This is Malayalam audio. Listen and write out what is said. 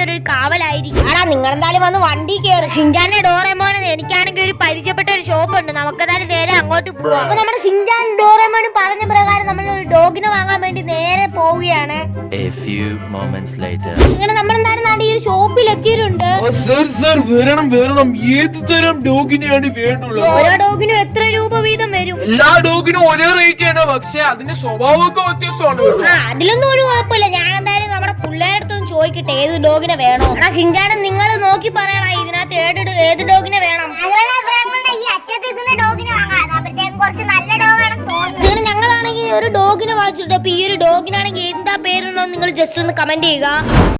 എനിക്ക് ഒരു കാവലായിരിക്കും. ആടാ നിങ്ങൾ എന്തായാലും വന്ന് വണ്ടി കയറി. ഷിൻചാന്റെ ഡോറേമോനെ എനിക്കാണെങ്കിൽ ഒരു പരിചയപ്പെട്ട ഒരു ഷോപ്പ് ഉണ്ട്, നമുക്കെന്തായാലും നേരെ അങ്ങോട്ട് പോവാം. അപ്പൊ നമ്മുടെ ഷിൻചാൻ ഡോറേമോനും പറഞ്ഞ പ്രകാരം നമ്മൾ ഒരു ഡോഗിനെ വാങ്ങാൻ വേണ്ടി നേരെ പോവുകയാണ്. അങ്ങനെ നമ്മളെന്തായാലും ഈ ഒരു ഷോപ്പിൽ എത്തിയിട്ടുണ്ട്. വരണം. ഏത് തരം ഡോഗിനെയാണ് വേണ്ടുള്ളത്? ഓരോ ഡോഗിനും എത്ര രൂപ വീതം വരും? എല്ലാ ഡോഗിനും ഒരേ റേറ്റ് ആണ്, പക്ഷെ അതിന്റെ സ്വഭാവമൊക്കെ വ്യത്യസ്തമാണ്. അതിലൊന്നും ഒരു കുഴപ്പമില്ല. ഞാൻ എന്തായാലും നമ്മുടെ പിള്ളേരടുത്തൊന്നും ചോദിക്കട്ടെ ഏത് ഡോഗിനെ വേണോ. ഷിൻചാനെ നിങ്ങൾ നോക്കി പറയണ ഇതിനകത്ത് ഏത് ഡോഗിനെ വേണം. ഞങ്ങളാണെങ്കിൽ ഒരു ഡോഗിനെ വാങ്ങിച്ചിട്ട്, അപ്പൊ ഈ ഒരു ഡോഗിനാണെങ്കിൽ എന്താ പേരുണ്ടോ നിങ്ങൾ ജസ്റ്റ് ഒന്ന് കമന്റ് ചെയ്യുക.